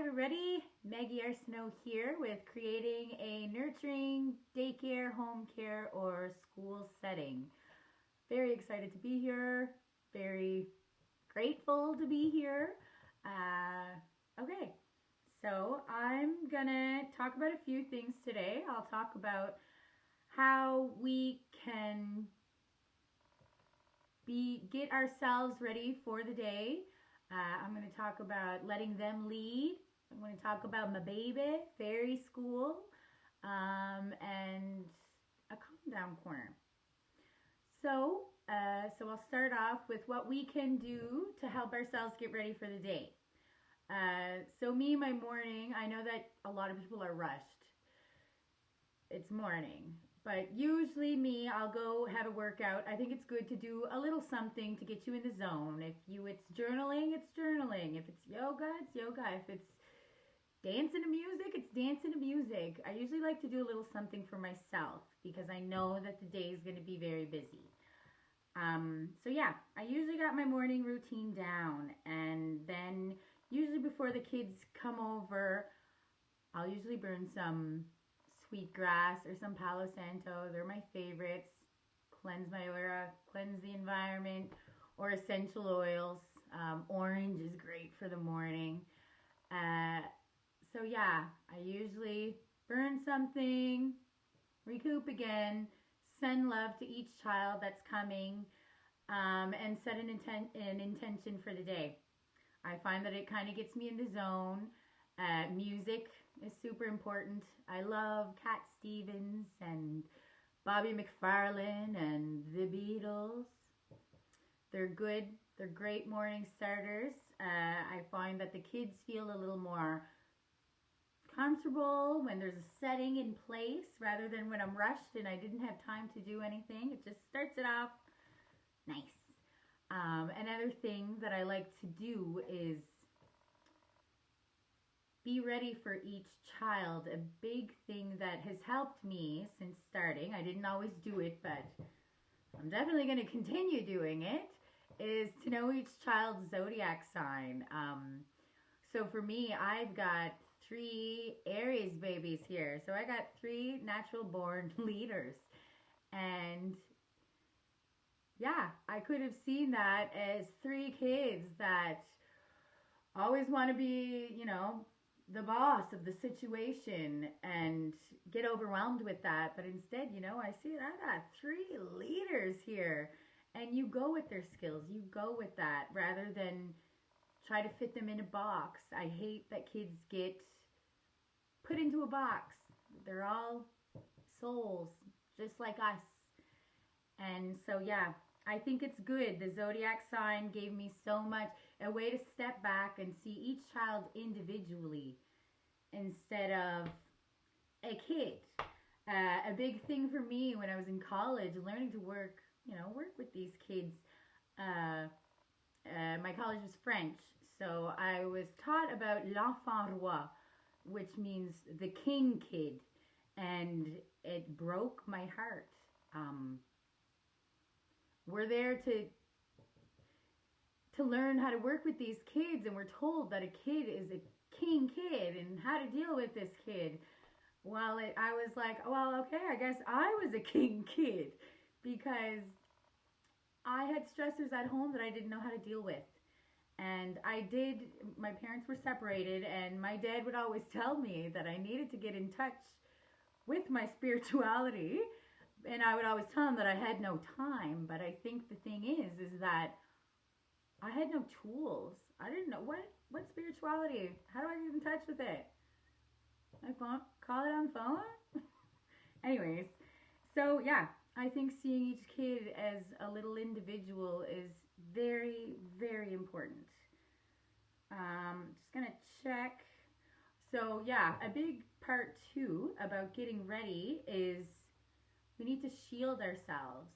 everybody, Maggie Arsenault here with creating a nurturing daycare, home care, or school setting. Very excited to be here, very grateful to be here. Okay, so I'm gonna talk about a few things today. I'll talk about how we can get ourselves ready for the day. I'm going to talk about letting them lead. I'm going to talk about my baby, fairy school, and a calm down corner. So I'll start off with what we can do to help ourselves get ready for the day. My morning, I know that a lot of people are rushed. It's morning. But usually I'll go have a workout. I think it's good to do a little something to get you in the zone. If it's journaling, it's journaling. If it's yoga, it's yoga. If it's dancing to music, it's dancing to music. I usually like to do a little something for myself because I know that the day is going to be very busy. I usually got my morning routine down, and then usually before the kids come over, I'll usually burn some sweet grass or some Palo Santo. They're my favorites. Cleanse my aura, cleanse the environment, or essential oils. Orange is great for the morning. I usually burn something, recoup again, send love to each child that's coming, and set an intention for the day. I find that it kind of gets me in the zone. Music is super important. I love Cat Stevens and Bobby McFerrin and the Beatles. They're good. They're great morning starters. I find that the kids feel a little more comfortable when there's a setting in place rather than when I'm rushed and I didn't have time to do anything. It just starts it off nice. Another thing that I like to do is be ready for each child. A big thing that has helped me since starting, I didn't always do it, but I'm definitely going to continue doing it, is to know each child's zodiac sign. So for me, I've got 3 Aries babies here. So I got 3 natural born leaders. And I could have seen that as 3 kids that always want to be, the boss of the situation and get overwhelmed with that. But instead, I see that I got 3 leaders here, and you go with their skills. You go with that rather than try to fit them in a box. I hate that kids get put into a box. They're all souls, just like us. And so, I think it's good. The zodiac sign gave me so much, a way to step back and see each child individually instead of a kid. A big thing for me when I was in college, learning to work with these kids. My college was French, so I was taught about l'enfant roi, which means the king kid, and it broke my heart. We're there to learn how to work with these kids, and we're told that a kid is a king kid and how to deal with this kid. Well, I was like, well, okay, I guess I was a king kid because I had stressors at home that I didn't know how to deal with. And my parents were separated, and my dad would always tell me that I needed to get in touch with my spirituality. And I would always tell him that I had no time. But I think the thing is that I had no tools. I didn't know what spirituality. How do I get in touch with it? My phone, call it on phone. Anyways, so I think seeing each kid as a little individual is very, very important. Just gonna check. So a big part too about getting ready is we need to shield ourselves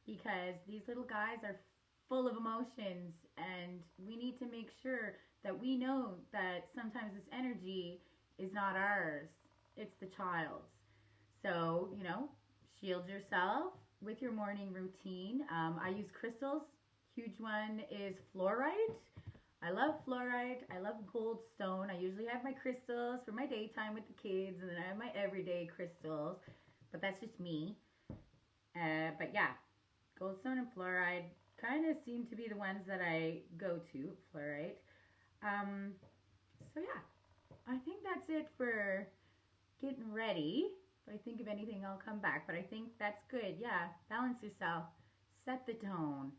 because these little guys are full of emotions, and we need to make sure that we know that sometimes this energy is not ours, it's the child's. So, shield yourself with your morning routine. I use crystals. Huge one is fluorite. I love fluorite. I love goldstone. I usually have my crystals for my daytime with the kids, and then I have my everyday crystals. But that's just me. But yeah, goldstone and fluoride kind of seem to be the ones that I go to. Fluorite. So yeah, I think that's it for getting ready. If I think of anything, I'll come back. But I think that's good. Yeah, balance yourself. Set the tone.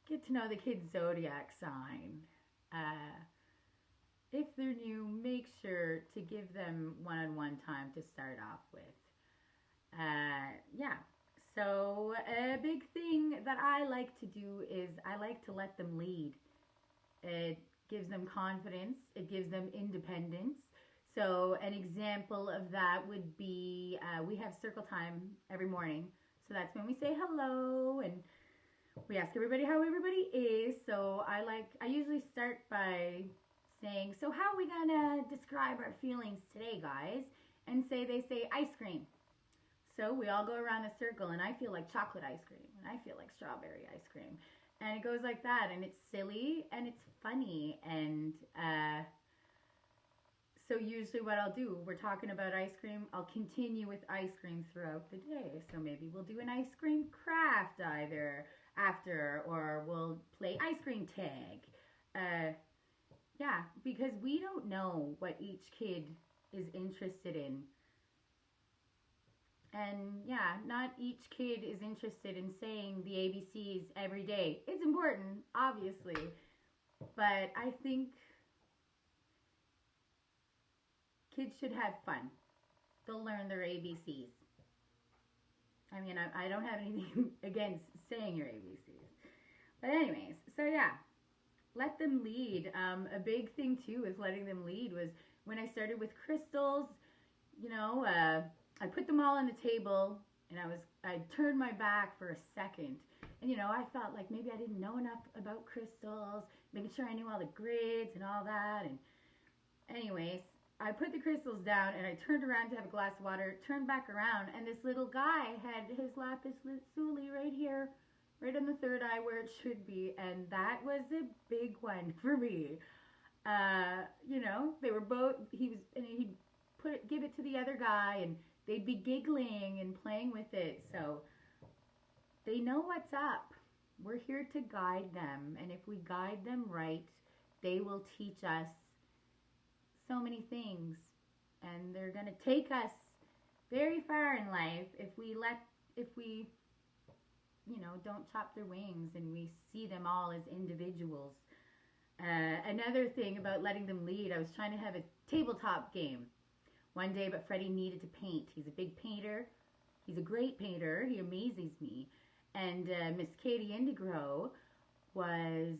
Get to know the kid's zodiac sign. If they're new, make sure to give them one-on-one time to start off with. Yeah. So a big thing that I like to do is I like to let them lead. It gives them confidence. It gives them independence. So an example of that would be we have circle time every morning. So that's when we say hello and we ask everybody how everybody is. So I usually start by saying, so how are we gonna describe our feelings today, guys? And they say ice cream. So we all go around a circle and I feel like chocolate ice cream and I feel like strawberry ice cream. And it goes like that, and it's silly and it's funny. And so usually what I'll do, we're talking about ice cream, I'll continue with ice cream throughout the day. So maybe we'll do an ice cream craft either after, or we'll play ice cream tag. Yeah, because we don't know what each kid is interested in. And yeah, not each kid is interested in saying the ABCs every day. It's important, obviously, but I think kids should have fun. They'll learn their ABCs. I mean, I don't have anything against saying your ABCs. But anyways, so yeah, let them lead. A big thing too is letting them lead was when I started with crystals, I put them all on the table and I turned my back for a second. And I felt like maybe I didn't know enough about crystals, making sure I knew all the grids and all that. And anyways, I put the crystals down and I turned around to have a glass of water, turned back around, and this little guy had his lapis lazuli right here, right on the third eye where it should be. And that was a big one for me. They were both, he'd give it to the other guy and they'd be giggling and playing with it. So they know what's up. We're here to guide them. And if we guide them right, they will teach us so many things. And they're going to take us very far in life if we don't chop their wings and we see them all as individuals. Another thing about letting them lead, I was trying to have a tabletop game one day, but Freddie needed to paint. He's a big painter. He's a great painter. He amazes me. And Miss Katie Indigro was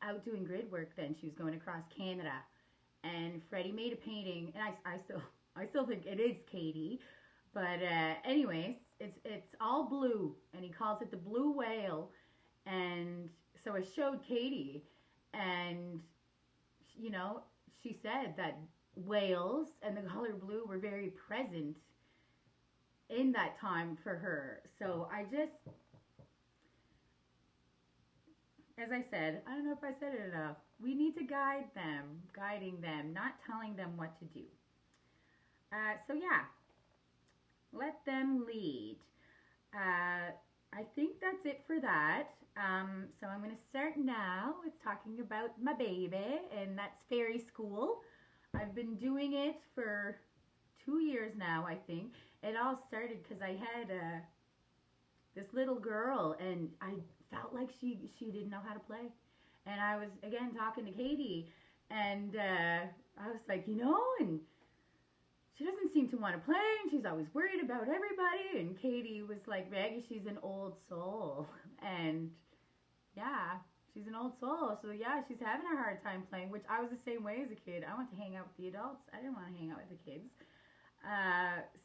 out doing grid work then. She was going across Canada. And Freddie made a painting, and I still think it is Katie. But anyways, it's all blue, and he calls it the blue whale. And so I showed Katie, and she said that whales and the color blue were very present in that time for her. So as I said, I don't know if I said it enough, we need to guiding them, not telling them what to do. So yeah, let them lead. I think that's it for that. So I'm going to start now with talking about my baby, and that's fairy school. I've been doing it for 2 years now, I think. It all started because I had this little girl, and I felt like she didn't know how to play. And I was, again, talking to Katie, and I was like, and she doesn't seem to want to play, and she's always worried about everybody. And Katie was like, Maggie, she's an old soul. And yeah, she's an old soul. So yeah, she's having a hard time playing, which I was the same way as a kid. I want to hang out with the adults. I didn't want to hang out with the kids.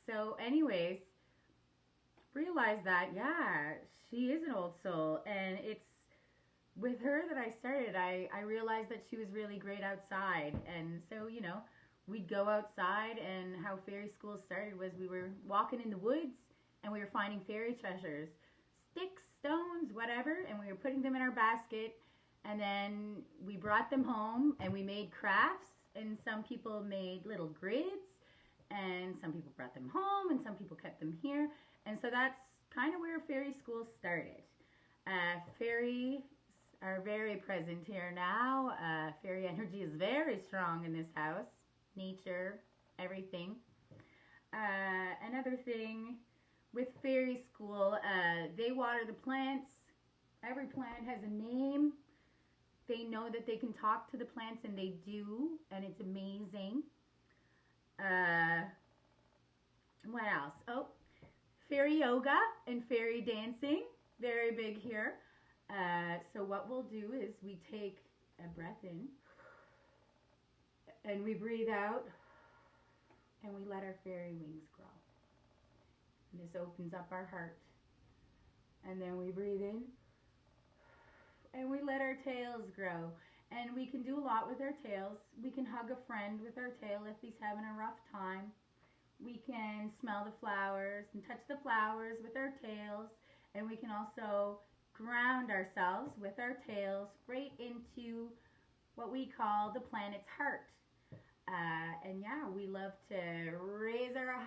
So anyways, realized that, yeah, she is an old soul. And it's with her that I started. I realized that she was really great outside. And so, we'd go outside, and how fairy school started was we were walking in the woods and we were finding fairy treasures, sticks, stones, whatever, and we were putting them in our basket, And then we brought them home and we made crafts, and some people made little grids, and some people brought them home, and some people kept them here. And so that's kind of where fairy school started. Fairies are very present here now. Fairy energy is very strong in this house. Nature, everything. Another thing with fairy school, they water the plants. Every plant has a name. They know that they can talk to the plants, and they do, and it's amazing. What else? Oh, fairy yoga and fairy dancing, very big here. So what we'll do is we take a breath in, and we breathe out, and we let our fairy wings grow. And this opens up our heart. And then we breathe in, and we let our tails grow. And we can do a lot with our tails. We can hug a friend with our tail if he's having a rough time. We can smell the flowers and touch the flowers with our tails. And we can also ground ourselves with our tails right into what we call the planet's heart. And yeah, we love to raise our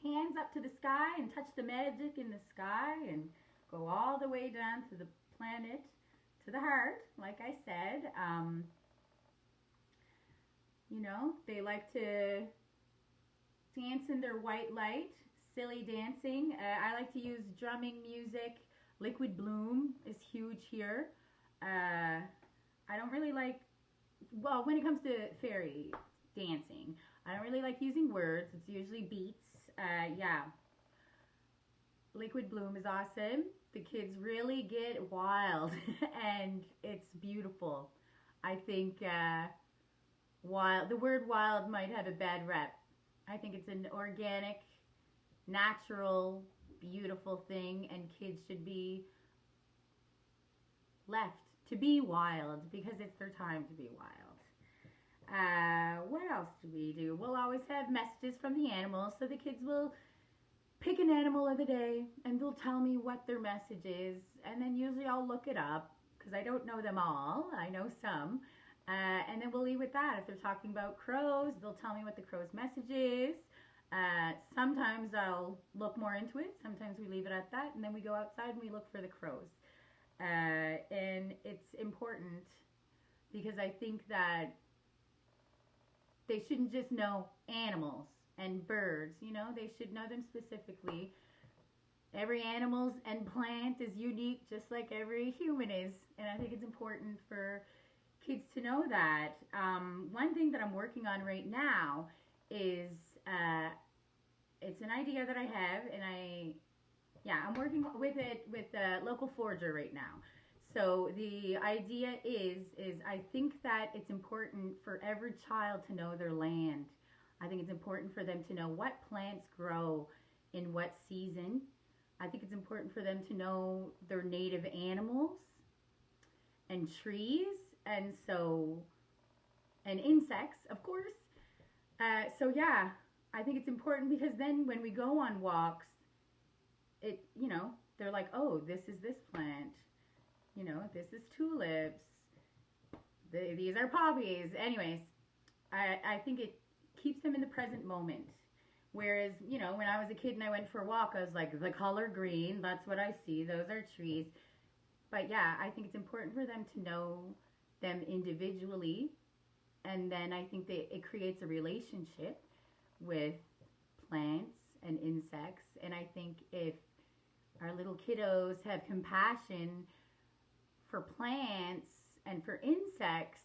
hands up to the sky and touch the magic in the sky and go all the way down to the planet, to the heart, like I said. You know, they like to dance in their white light, silly dancing. I like to use drumming music. Liquid bloom is huge here. I don't really like, well, when it comes to fairy dancing, I don't really like using words. It's usually beats. Yeah. Liquid bloom is awesome. The kids really get wild and it's beautiful. I think wild, the word wild might have a bad rep. I think it's an organic, natural, beautiful thing, and kids should be left to be wild because it's their time to be wild. What else do we do? We'll always have messages from the animals, so the kids will pick an animal of the day and they'll tell me what their message is, and then usually I'll look it up because I don't know them all. I know some. And then we'll leave with that. If they're talking about crows, they'll tell me what the crow's message is. Sometimes I'll look more into it. Sometimes we leave it at that, and then we go outside and we look for the crows. And it's important because I think that they shouldn't just know animals and birds, you know, they should know them specifically. Every animal and plant is unique, just like every human is, and I think it's important for kids to know that. One thing that I'm working on right now is it's an idea that I have, and I'm working with it with a local forager right now. So the idea is I think that it's important for every child to know their land. I think it's important for them to know what plants grow in what season. I think it's important for them to know their native animals and trees, and insects, of course. So yeah, I think it's important because then when we go on walks, they're like, oh, this is this plant. You know, this is tulips. These are poppies. Anyways, I think it keeps them in the present moment. Whereas, when I was a kid and I went for a walk, I was like, the color green, that's what I see. Those are trees. But yeah, I think it's important for them to know them individually. And then I think it creates a relationship with plants and insects. And I think if our little kiddos have compassion for plants and for insects,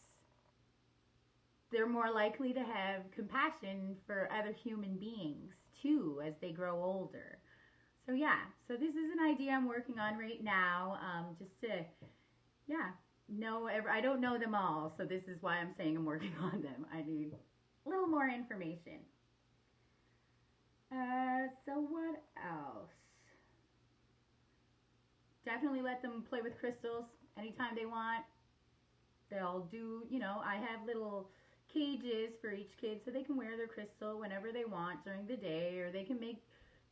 they're more likely to have compassion for other human beings too as they grow older. So yeah, so this is an idea I'm working on right now, just to, I don't know them all, so this is why I'm saying I'm working on them. I need a little more information. So what else? Definitely let them play with crystals anytime they want. They'll do, I have little cages for each kid so they can wear their crystal whenever they want during the day, or they can make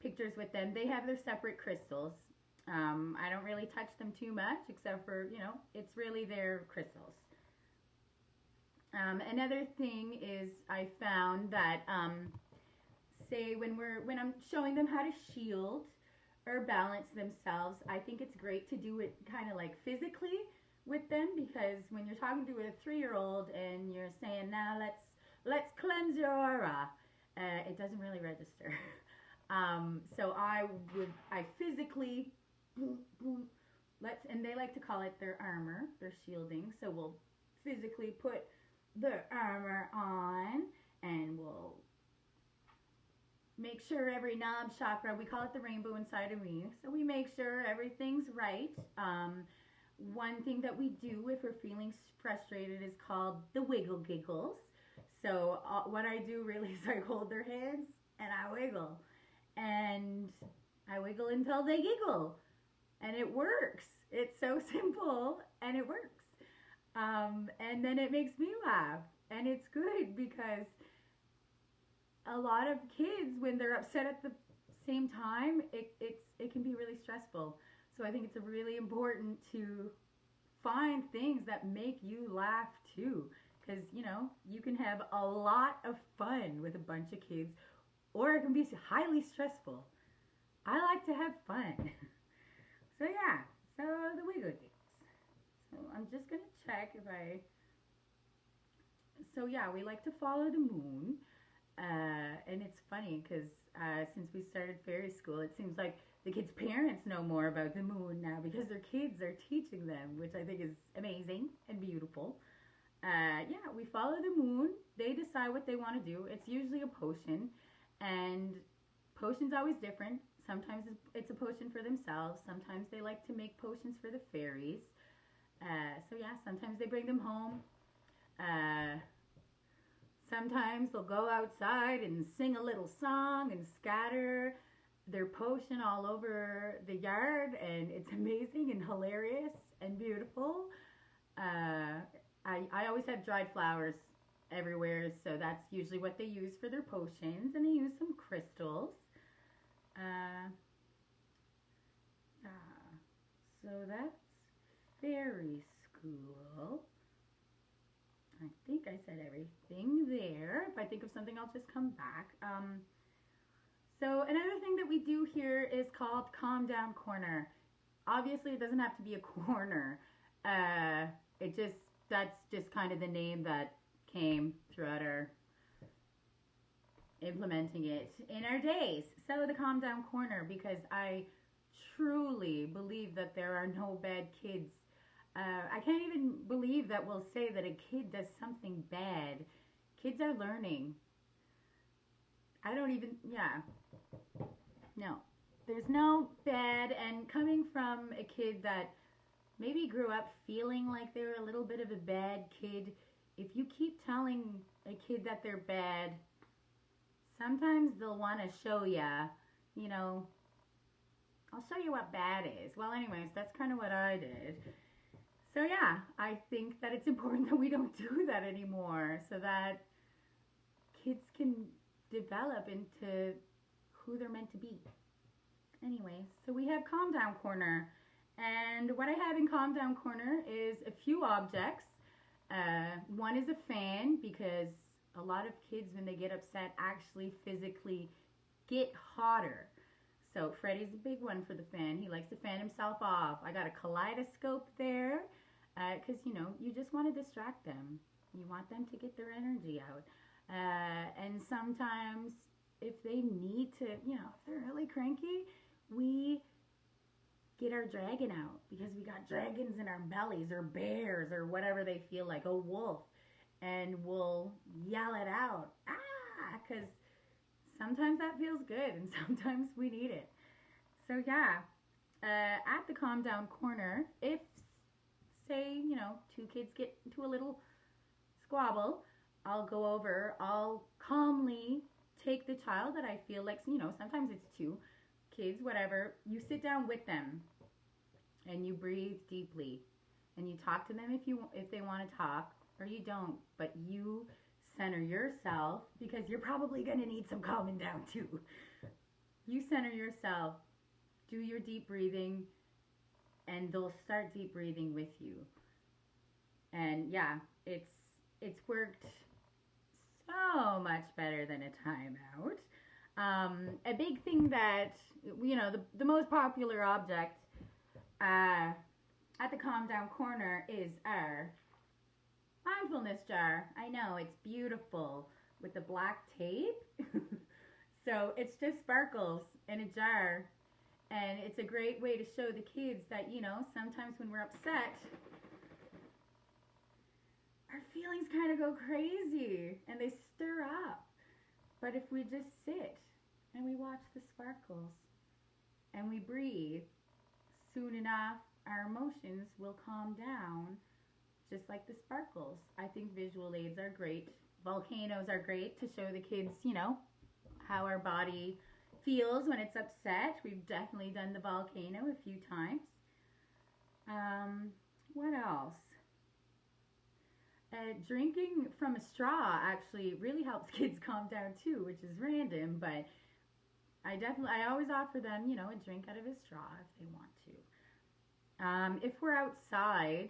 pictures with them. They have their separate crystals. I don't really touch them too much, except for, it's really their crystals. Another thing is I found that, say when I'm showing them how to shield or balance themselves, I think it's great to do it kind of like physically with them, because when you're talking to a 3-year-old and you're saying, now let's cleanse your aura, it doesn't really register. So I physically, and they like to call it their armor, their shielding. So we'll physically put the armor on, and we'll make sure every knob chakra, we call it the rainbow inside of me, so we make sure everything's right. One thing that we do if we're feeling frustrated is called the wiggle giggles. So what I do really is I hold their hands and I wiggle. And I wiggle until they giggle. And it works. It's so simple and it works. And then it makes me laugh. And it's good because a lot of kids, when they're upset at the same time, it can be really stressful. So I think it's really important to find things that make you laugh too. Because, you can have a lot of fun with a bunch of kids, or it can be highly stressful. I like to have fun. So yeah, so the wiggle gigs. So I'm just going to check if so yeah, we like to follow the moon. And it's funny because since we started fairy school, it seems like the kids' parents know more about the moon now because their kids are teaching them, which I think is amazing and beautiful. Yeah, we follow the moon. They decide what they want to do. It's usually a potion, and potion's always different. Sometimes it's a potion for themselves. Sometimes they like to make potions for the fairies. So yeah, sometimes they bring them home. Sometimes they'll go outside and sing a little song and scatter their potion all over the yard, and it's amazing and hilarious and beautiful. I always have dried flowers everywhere, so that's usually what they use for their potions, and they use some crystals. So that's fairy school. I think I said everything there. If I think of something, I'll just come back. So another thing that we do here is called Calm Down Corner. Obviously, it doesn't have to be a corner. That's just kind of the name that came throughout our implementing it in our days. So the Calm Down Corner, because I truly believe that there are no bad kids. I can't even believe that we'll say that a kid does something bad. Kids are learning. No. There's no bad, and coming from a kid that maybe grew up feeling like they're a little bit of a bad kid, if you keep telling a kid that they're bad, sometimes they'll want to show ya, I'll show you what bad is. Well, anyways, that's kind of what I did. So yeah, I think that it's important that we don't do that anymore, so that kids can develop into who they're meant to be. Anyway, so we have Calm Down Corner. And what I have in Calm Down Corner is a few objects. One is a fan, because a lot of kids, when they get upset, actually physically get hotter. So Freddie's a big one for the fan. He likes to fan himself off. I got a kaleidoscope there, because, you just want to distract them. You want them to get their energy out. And sometimes if they need to, if they're really cranky, we get our dragon out, because we got dragons in our bellies, or bears, or whatever they feel like, a wolf, and we'll yell it out, because sometimes that feels good and sometimes we need it. So yeah, at the Calm Down Corner, if say, two kids get into a little squabble, I'll go over, I'll calmly take the child that I feel like, sometimes it's two kids, whatever, you sit down with them and you breathe deeply and you talk to them if they want to talk, or you don't, but you center yourself, because you're probably going to need some calming down too. You center yourself do your deep breathing, and they'll start deep breathing with you. And yeah, it's worked so much better than a timeout. A big thing that, the most popular object at the Calm Down Corner is our mindfulness jar. I know, it's beautiful with the black tape. So it's just sparkles in a jar. And it's a great way to show the kids that, sometimes when we're upset, our feelings kind of go crazy and they stir up. But if we just sit and we watch the sparkles and we breathe, soon enough our emotions will calm down just like the sparkles. I think visual aids are great. Volcanoes are great to show the kids, how our body feels when it's upset. We've definitely done the volcano a few times. What else? Drinking from a straw actually really helps kids calm down too, which is random, but I always offer them, a drink out of a straw if they want to. If we're outside,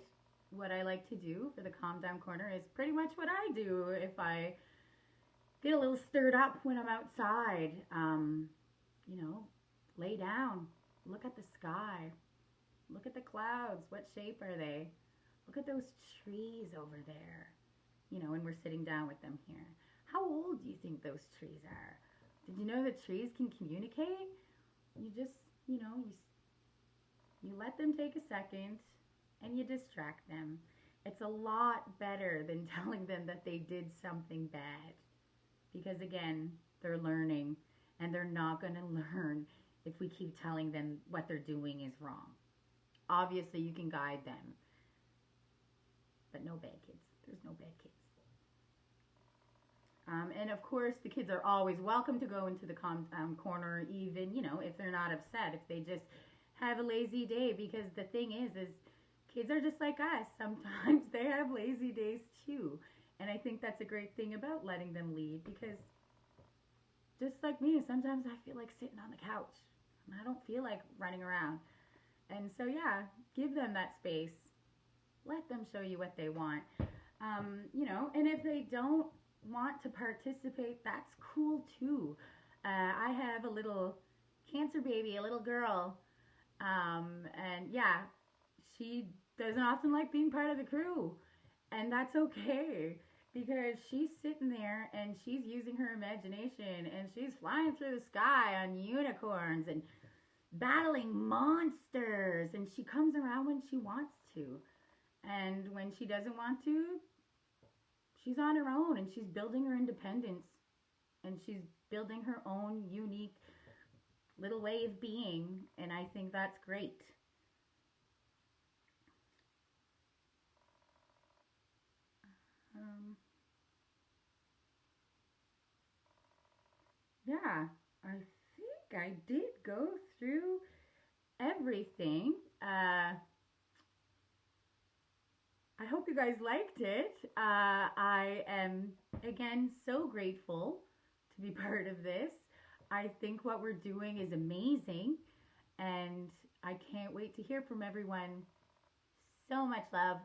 what I like to do for the Calm Down Corner is pretty much what I do if I get a little stirred up when I'm outside. Lay down, look at the sky, look at the clouds. What shape are they? Look at those trees over there, when we're sitting down with them here. How old do you think those trees are? Did you know that trees can communicate? You just, you let them take a second and you distract them. It's a lot better than telling them that they did something bad. Because again, they're learning, and they're not going to learn if we keep telling them what they're doing is wrong. Obviously, you can guide them. But no bad kids. There's no bad kids. And of course, the kids are always welcome to go into the Calm Down Corner, even, if they're not upset, if they just have a lazy day. Because the thing is kids are just like us. Sometimes they have lazy days too. And I think that's a great thing about letting them lead, because just like me, sometimes I feel like sitting on the couch. And I don't feel like running around. And so, yeah, give them that space. Let them show you what they want. And if they don't want to participate, that's cool too. I have a little cancer baby, a little girl. And yeah, she doesn't often like being part of the crew. And that's okay, because she's sitting there and she's using her imagination and she's flying through the sky on unicorns and battling monsters. And she comes around when she wants to. And when she doesn't want to, she's on her own and she's building her independence. And she's building her own unique little way of being. And I think that's great. Yeah, I think I did go through everything. I hope you guys liked it. I am, again, so grateful to be part of this. I think what we're doing is amazing, and I can't wait to hear from everyone. So much love.